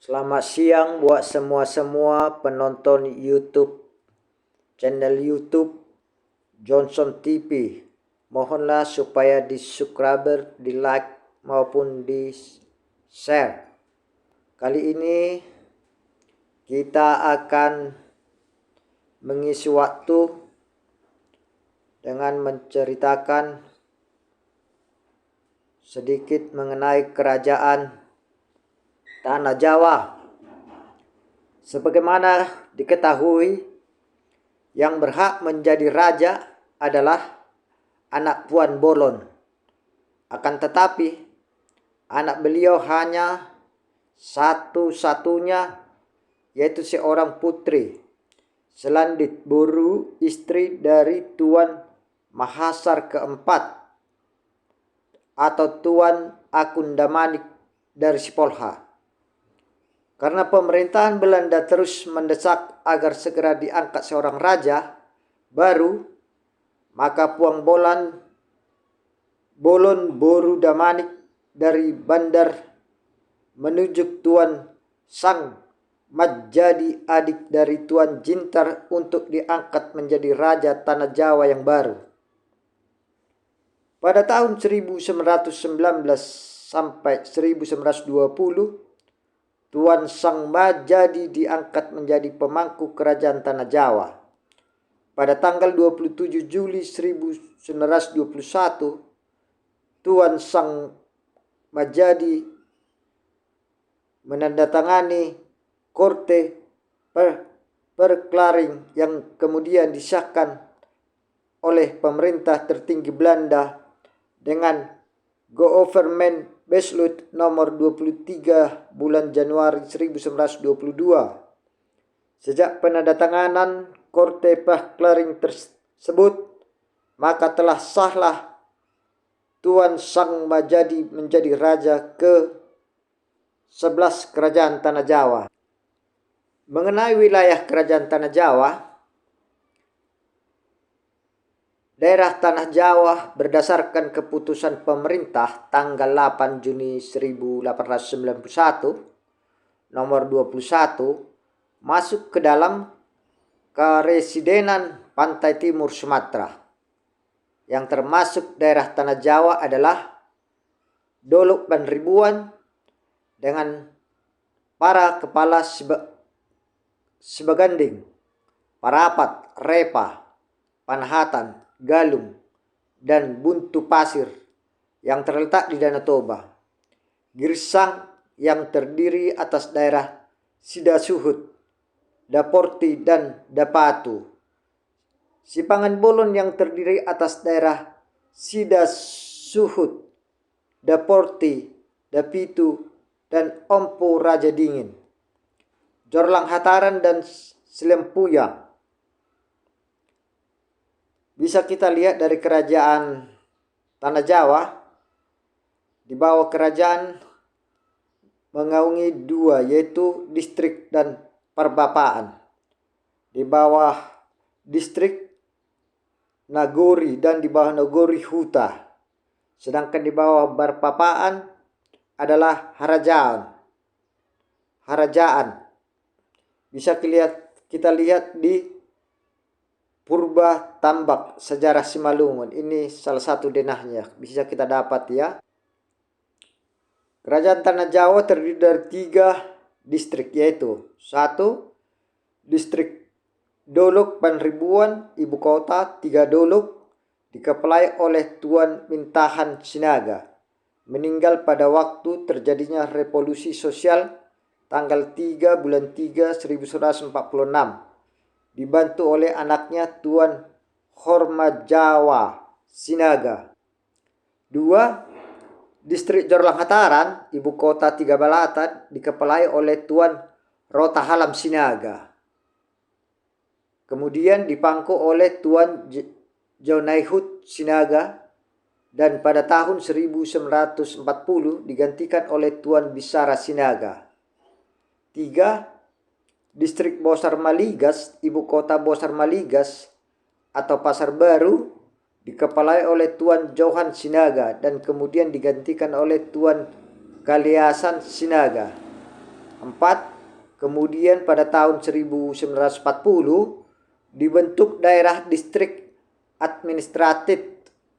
Selamat siang buat semua penonton YouTube, channel YouTube Johnson TV. Mohonlah supaya di subscribe, di like maupun di share. Kali ini kita akan mengisi waktu dengan menceritakan sedikit mengenai kerajaan Tanah Jawa. Sebagaimana diketahui, yang berhak menjadi raja adalah anak Puan Bolon. Akan tetapi, anak beliau hanya satu-satunya, yaitu seorang putri, Selandit Buru, istri dari Tuan Mahasar keempat atau Tuan Akundamanik dari Sipolha. Karena pemerintahan Belanda terus mendesak agar segera diangkat seorang raja baru, maka Puang Bolon Boru Damanik dari Bandar menunjuk Tuan Sang Majadi, adik dari Tuan Jintar, untuk diangkat menjadi raja Tanah Jawa yang baru. Pada tahun 1919 sampai 1920, Tuan Sang Majadi diangkat menjadi pemangku kerajaan Tanah Jawa. Pada tanggal 27 Juli 1921, Tuan Sang Majadi menandatangani Korte Verklaring yang kemudian disahkan oleh pemerintah tertinggi Belanda dengan Government Beslut nomor 23 bulan Januari 1922. Sejak penandatanganan Korte Verklaring tersebut, maka telah sahlah Tuan Sang Majadi menjadi raja ke-11 kerajaan Tanah Jawa. Mengenai wilayah kerajaan Tanah Jawa, daerah Tanah Jawa berdasarkan keputusan pemerintah tanggal 8 Juni 1891 nomor 21 masuk ke dalam Karesidenan Pantai Timur Sumatera. Yang termasuk daerah Tanah Jawa adalah Dolok Panribuan dengan para kepala Sebaganding, Parapat, Repa, Panahatan, Galung, dan Buntu Pasir yang terletak di Danau Toba. Girsang yang terdiri atas daerah Sidasuhut, Daporti, dan Dapatu. Sipangan Bolon yang terdiri atas daerah Sidasuhut, Daporti, Dapitu, dan Ompo Raja Dingin. Jorlang Hataran dan Selempuyang. Bisa kita lihat dari kerajaan Tanah Jawa, di bawah kerajaan mengaungi dua, yaitu distrik dan perbapaan. Di bawah distrik Nagori dan di bawah Nagori Huta. Sedangkan di bawah perpapaan adalah Harajaan. Bisa kita lihat di Purba Tambak Sejarah Simalungun. Ini salah satu denahnya, bisa kita dapat ya. Kerajaan Tanah Jawa terdiri dari 3 distrik, yaitu 1. Distrik Dolok Panribuan, ibu kota 3 Dolok, dikepalai oleh Tuan Mintahan Sinaga, meninggal pada waktu terjadinya revolusi sosial tanggal 3 bulan 3 1946, dibantu oleh anaknya Tuan Hormajawa Sinaga. 2. Distrik Jorlang Hataran, ibu kota 3 Balatan, dikepalai oleh Tuan Rotahalam Sinaga. Kemudian dipangku oleh Tuan Jonaihut Sinaga, dan pada tahun 1940 digantikan oleh Tuan Bisara Sinaga. 3. Distrik Bosar Maligas, ibu kota Bosar Maligas atau Pasar Baru, dikepalai oleh Tuan Johan Sinaga dan kemudian digantikan oleh Tuan Kaliasan Sinaga. Kemudian pada tahun 1940 dibentuk daerah distrik administratif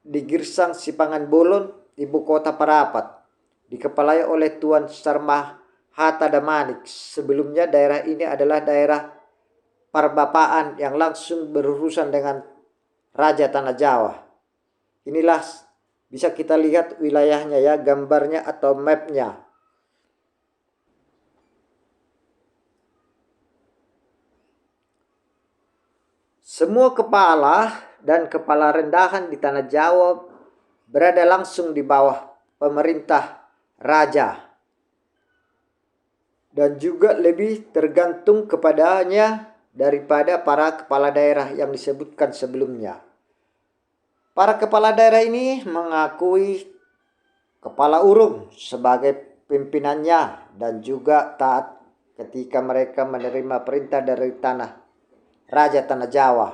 di Girsang Sipangan Bolon, ibu kota Parapat, dikepalai oleh Tuan Sarmah Hatta Damanik. Sebelumnya daerah ini adalah daerah Parbapaan yang langsung berurusan dengan Raja Tanah Jawa. Inilah bisa kita lihat wilayahnya ya, gambarnya atau mapnya. Semua kepala dan kepala rendahan di Tanah Jawa berada langsung di bawah pemerintah raja dan juga lebih tergantung kepadanya daripada para kepala daerah yang disebutkan sebelumnya. Para kepala daerah ini mengakui kepala urung sebagai pimpinannya dan juga taat ketika mereka menerima perintah dari Raja Tanah Jawa.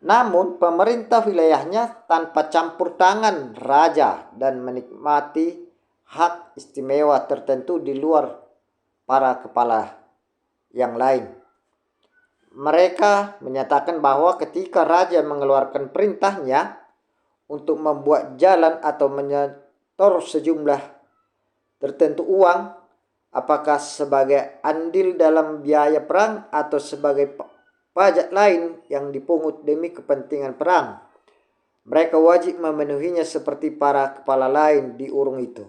Namun pemerintah wilayahnya tanpa campur tangan raja dan menikmati hak istimewa tertentu di luar para kepala yang lain. Mereka menyatakan bahwa ketika raja mengeluarkan perintahnya untuk membuat jalan atau menyetor sejumlah tertentu uang, apakah sebagai andil dalam biaya perang atau sebagai pajak lain yang dipungut demi kepentingan perang, mereka wajib memenuhinya seperti para kepala lain di urung itu.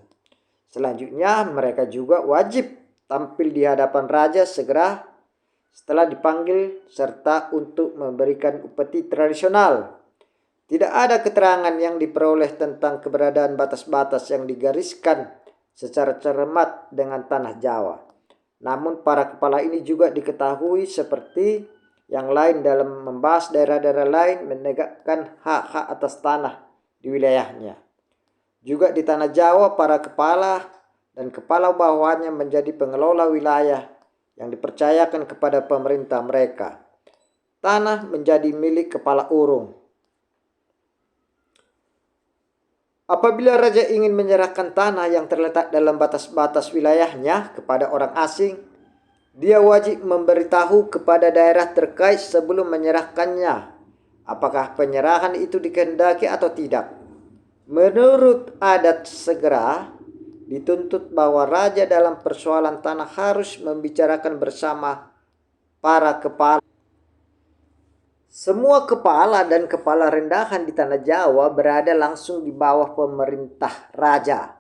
Selanjutnya mereka juga wajib tampil di hadapan raja segera setelah dipanggil serta untuk memberikan upeti tradisional. Tidak ada keterangan yang diperoleh tentang keberadaan batas-batas yang digariskan secara cermat dengan Tanah Jawa. Namun para kepala ini juga diketahui seperti yang lain dalam membahas daerah-daerah lain menegakkan hak-hak atas tanah di wilayahnya. Juga di Tanah Jawa para kepala dan kepala bawahannya menjadi pengelola wilayah yang dipercayakan kepada pemerintah mereka. Tanah menjadi milik kepala urung. Apabila raja ingin menyerahkan tanah yang terletak dalam batas-batas wilayahnya kepada orang asing, dia wajib memberitahu kepada daerah terkait sebelum menyerahkannya, apakah penyerahan itu dikehendaki atau tidak. Menurut adat segera, dituntut bahwa raja dalam persoalan tanah harus membicarakan bersama para kepala. Semua kepala dan kepala rendahan di Tanah Jawa berada langsung di bawah pemerintah raja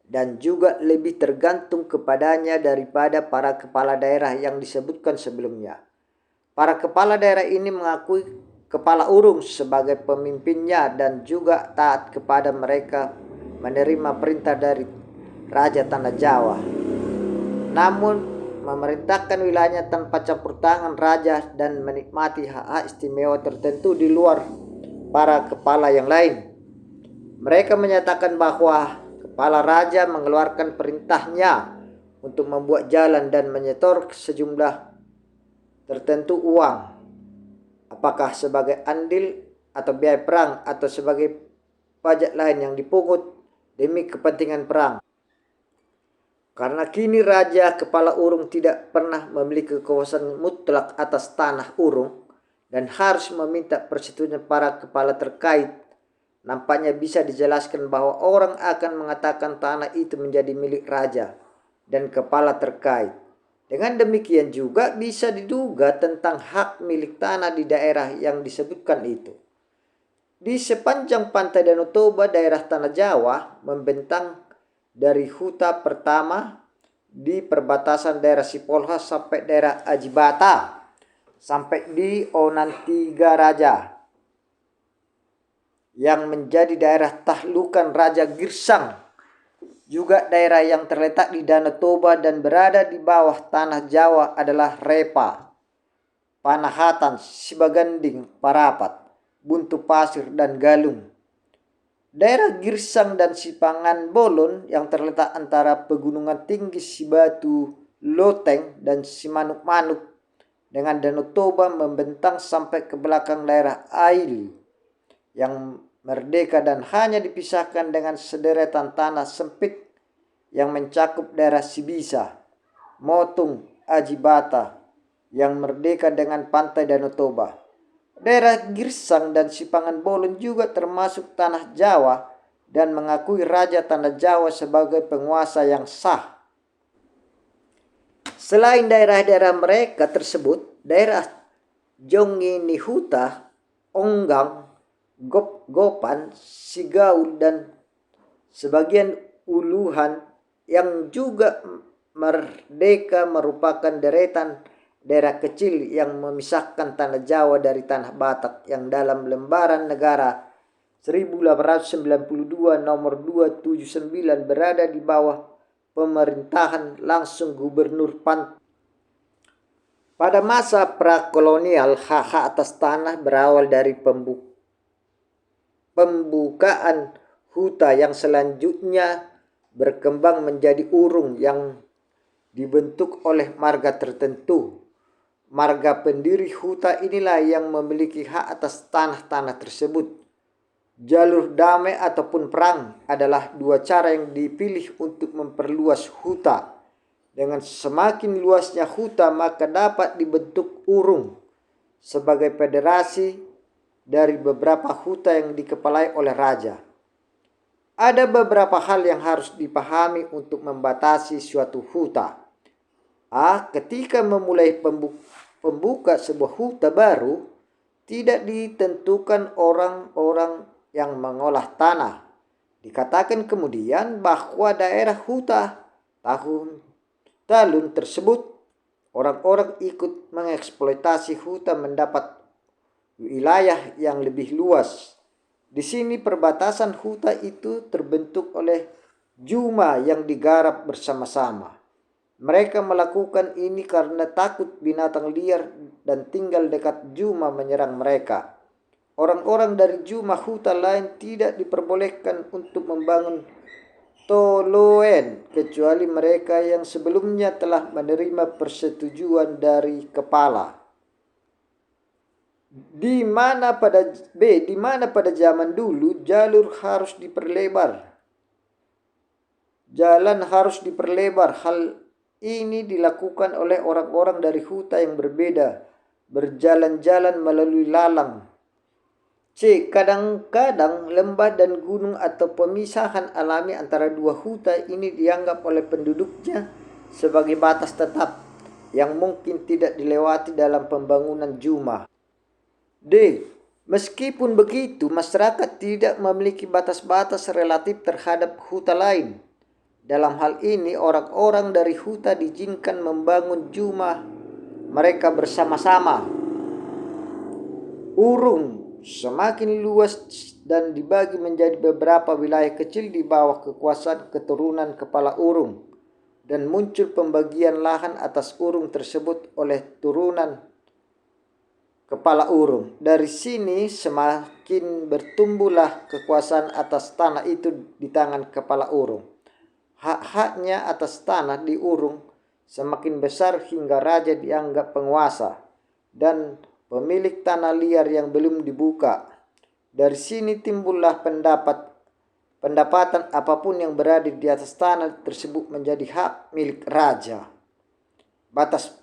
dan juga lebih tergantung kepadanya daripada para kepala daerah yang disebutkan sebelumnya. Para kepala daerah ini mengakui kepala urung sebagai pemimpinnya dan juga taat kepada mereka menerima perintah dari Raja Tanah Jawa. Namun memerintahkan wilayahnya tanpa campur tangan raja dan menikmati hak-hak istimewa tertentu di luar para kepala yang lain. Mereka menyatakan bahwa kepala raja mengeluarkan perintahnya untuk membuat jalan dan menyetor sejumlah tertentu uang, apakah sebagai andil atau biaya perang atau sebagai pajak lain yang dipungut demi kepentingan perang. Karena kini raja kepala urung tidak pernah memiliki kekuasaan mutlak atas tanah urung dan harus meminta persetujuan para kepala terkait, nampaknya bisa dijelaskan bahwa orang akan mengatakan tanah itu menjadi milik raja dan kepala terkait. Dengan demikian juga bisa diduga tentang hak milik tanah di daerah yang disebutkan itu. Di sepanjang pantai Danau Toba, daerah Tanah Jawa membentang dari Huta pertama di perbatasan daerah Sipolha sampai daerah Ajibata, sampai di Onan Tiga Raja yang menjadi daerah tahlukan Raja Girsang. Juga daerah yang terletak di Danau Toba dan berada di bawah Tanah Jawa adalah Repa, Panahatan, Sibaganding, Parapat, Buntu Pasir, dan Galung. Daerah Girsang dan Sipangan Bolon yang terletak antara pegunungan tinggi Sibatu Loteng dan Simanuk-Manuk dengan Danau Toba membentang sampai ke belakang daerah Ail yang merdeka dan hanya dipisahkan dengan sederetan tanah sempit yang mencakup daerah Sibisa. Motung, Ajibata yang merdeka dengan pantai Danau Toba. Daerah Girsang dan Sipangan Bolon juga termasuk tanah Jawa dan mengakui Raja Tanah Jawa sebagai penguasa yang sah. Selain daerah-daerah mereka tersebut, daerah Jongi Nihuta, Onggang, Gopan, Sigaul, dan sebagian Uluhan yang juga merdeka merupakan deretan daerah kecil yang memisahkan tanah Jawa dari tanah Batak yang dalam lembaran negara 1892 nomor 279 berada di bawah pemerintahan langsung Gubernur Pantai. Pada masa prakolonial, hak-hak atas tanah berawal dari pembukaan huta yang selanjutnya berkembang menjadi urung yang dibentuk oleh marga tertentu. Marga pendiri huta inilah yang memiliki hak atas tanah-tanah tersebut. Jalur damai ataupun perang adalah dua cara yang dipilih untuk memperluas huta. Dengan semakin luasnya huta, maka dapat dibentuk urung sebagai federasi dari beberapa huta yang dikepalai oleh raja. Ada beberapa hal yang harus dipahami untuk membatasi suatu huta. Ketika memulai pembuka sebuah huta baru, tidak ditentukan orang-orang yang mengolah tanah. Dikatakan kemudian bahwa daerah huta talun tersebut, orang-orang ikut mengeksploitasi huta mendapat wilayah yang lebih luas. Di sini perbatasan huta itu terbentuk oleh juma yang digarap bersama-sama. Mereka melakukan ini karena takut binatang liar dan tinggal dekat juma menyerang mereka. Orang-orang dari juma huta lain tidak diperbolehkan untuk membangun toloen kecuali mereka yang sebelumnya telah menerima persetujuan dari kepala. Di mana pada zaman dulu jalur harus diperlebar. Jalan harus diperlebar. Hal ini dilakukan oleh orang-orang dari huta yang berbeda, berjalan-jalan melalui lalang. Kadang-kadang lembah dan gunung atau pemisahan alami antara dua huta ini dianggap oleh penduduknya sebagai batas tetap yang mungkin tidak dilewati dalam pembangunan juma. Meskipun begitu, masyarakat tidak memiliki batas-batas relatif terhadap huta lain. Dalam hal ini, orang-orang dari huta diizinkan membangun juma mereka bersama-sama. Urung semakin luas dan dibagi menjadi beberapa wilayah kecil di bawah kekuasaan keturunan kepala urung, dan muncul pembagian lahan atas urung tersebut oleh turunan kepala urung. Dari sini semakin bertumbuhlah kekuasaan atas tanah itu di tangan kepala urung. Hak-haknya atas tanah di urung semakin besar hingga raja dianggap penguasa dan pemilik tanah liar yang belum dibuka. Dari sini timbullah pendapatan apapun yang berada di atas tanah tersebut menjadi hak milik raja. Batas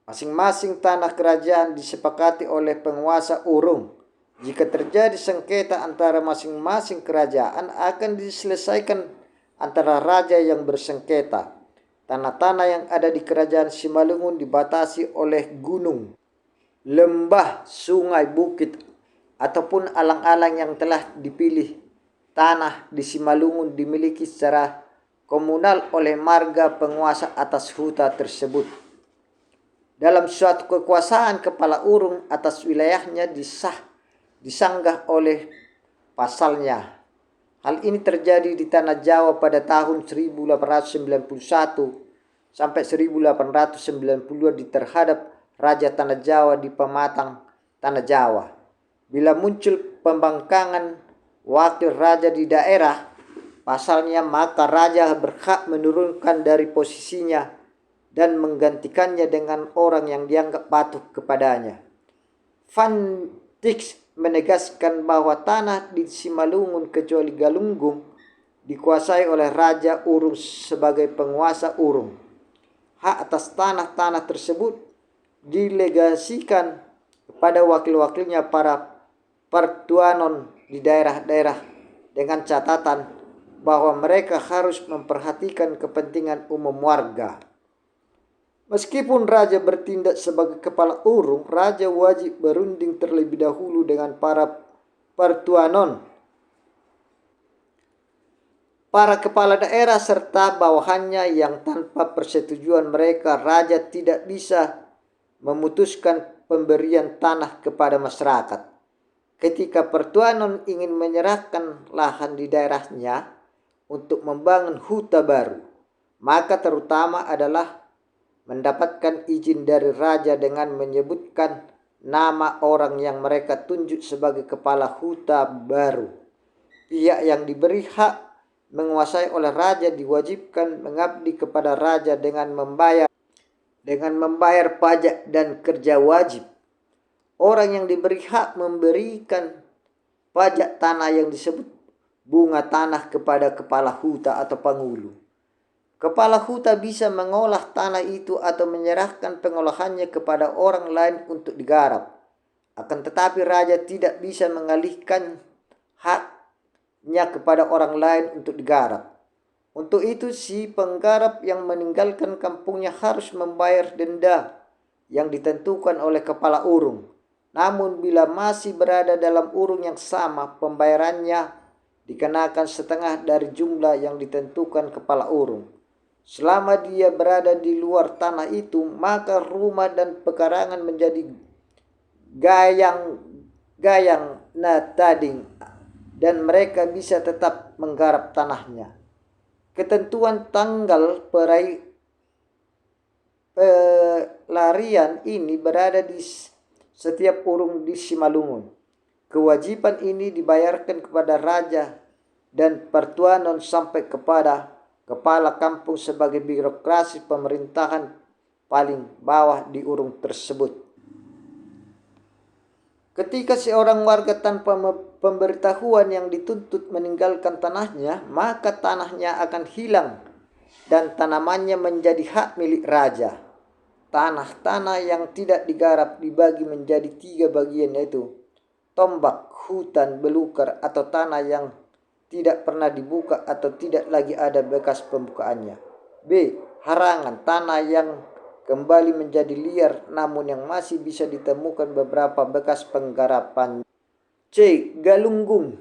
masing-masing tanah kerajaan disepakati oleh penguasa urung. Jika terjadi sengketa antara masing-masing kerajaan, akan diselesaikan antara raja yang bersengketa. Tanah-tanah yang ada di kerajaan Simalungun dibatasi oleh gunung, lembah, sungai, bukit, ataupun alang-alang yang telah dipilih. Tanah di Simalungun dimiliki secara komunal oleh marga penguasa atas huta tersebut. Dalam suatu kekuasaan, kepala urung atas wilayahnya disanggah oleh pasalnya. Hal ini terjadi di tanah Jawa pada tahun 1891 sampai 1892 terhadap Raja Tanah Jawa di Pematang, Tanah Jawa. Bila muncul pembangkangan wakil raja di daerah pasalnya, maka raja berhak menurunkan dari posisinya dan menggantikannya dengan orang yang dianggap patuh kepadanya. Van Dijk menegaskan bahwa tanah di Simalungun kecuali Galunggung dikuasai oleh Raja Urung sebagai penguasa urung. hak atas tanah-tanah tersebut dilegasikan kepada wakil-wakilnya para pertuanon di daerah-daerah dengan catatan bahwa mereka harus memperhatikan kepentingan umum warga. Meskipun raja bertindak sebagai kepala urung, raja wajib berunding terlebih dahulu dengan para pertuanon, para kepala daerah serta bawahannya yang tanpa persetujuan mereka raja tidak bisa memutuskan pemberian tanah kepada masyarakat. Ketika pertuanon ingin menyerahkan lahan di daerahnya untuk membangun huta baru, maka terutama adalah mendapatkan izin dari raja dengan menyebutkan nama orang yang mereka tunjuk sebagai kepala huta baru. Pihak yang diberi hak menguasai oleh raja diwajibkan mengabdi kepada raja dengan membayar pajak dan kerja wajib. Orang yang diberi hak memberikan pajak tanah yang disebut bunga tanah kepada kepala huta atau pangulu. Kepala huta bisa mengolah tanah itu atau menyerahkan pengolahannya kepada orang lain untuk digarap. Akan tetapi raja tidak bisa mengalihkan haknya kepada orang lain untuk digarap. Untuk itu si penggarap yang meninggalkan kampungnya harus membayar denda yang ditentukan oleh kepala urung. Namun bila masih berada dalam urung yang sama, pembayarannya dikenakan setengah dari jumlah yang ditentukan kepala urung. Selama dia berada di luar tanah itu, maka rumah dan pekarangan menjadi gayang natading dan mereka bisa tetap menggarap tanahnya. Ketentuan tanggal pelarian ini berada di setiap urung di Simalungun. Kewajiban ini dibayarkan kepada raja dan pertuanon sampai kepada kepala kampung sebagai birokrasi pemerintahan paling bawah di urung tersebut. Ketika seorang warga tanpa pemberitahuan yang dituntut meninggalkan tanahnya, maka tanahnya akan hilang dan tanamannya menjadi hak milik raja. Tanah-tanah yang tidak digarap dibagi menjadi 3 bagian, yaitu tombak, hutan belukar atau tanah yang tidak pernah dibuka atau tidak lagi ada bekas pembukaannya. B. Harangan, tanah yang kembali menjadi liar namun yang masih bisa ditemukan beberapa bekas penggarapan. C. Galunggung,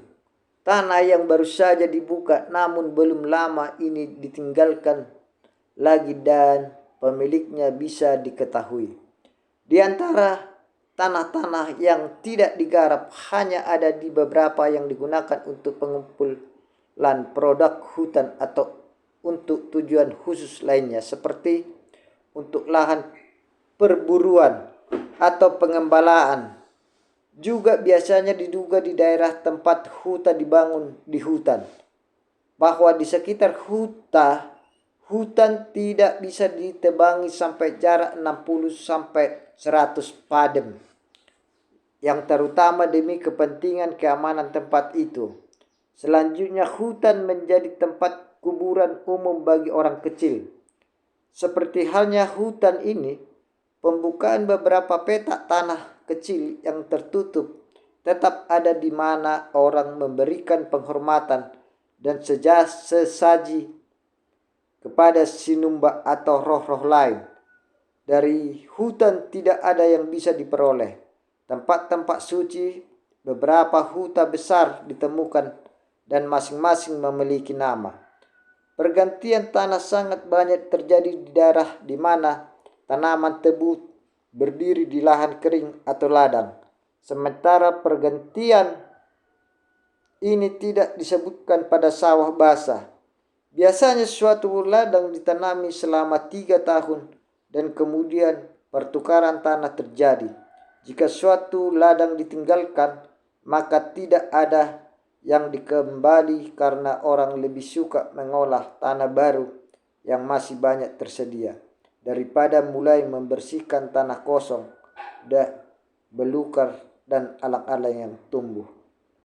tanah yang baru saja dibuka namun belum lama ini ditinggalkan lagi dan pemiliknya bisa diketahui. Di antara tanah-tanah yang tidak digarap hanya ada di beberapa yang digunakan untuk pengumpulan produk hutan atau untuk tujuan khusus lainnya seperti untuk lahan perburuan atau pengembalaan. Juga biasanya diduga di daerah tempat huta dibangun di hutan, bahwa di sekitar hutan tidak bisa ditebangi sampai jarak 60 sampai 100 padem, yang terutama demi kepentingan keamanan tempat itu. Selanjutnya, hutan menjadi tempat kuburan umum bagi orang kecil. Seperti halnya hutan ini, pembukaan beberapa petak tanah kecil yang tertutup tetap ada di mana orang memberikan penghormatan dan sesaji kepada sinumba atau roh-roh lain. Dari hutan tidak ada yang bisa diperoleh. Tempat-tempat suci, beberapa huta besar ditemukan dan masing-masing memiliki nama. Pergantian tanah sangat banyak terjadi di daerah di mana tanaman tebu berdiri di lahan kering atau ladang. Sementara pergantian ini tidak disebutkan pada sawah basah. Biasanya suatu ladang ditanami selama 3 tahun dan kemudian pertukaran tanah terjadi. Jika suatu ladang ditinggalkan, maka tidak ada yang dikembali karena orang lebih suka mengolah tanah baru yang masih banyak tersedia daripada mulai membersihkan tanah kosong, belukar dan alang-alang yang tumbuh.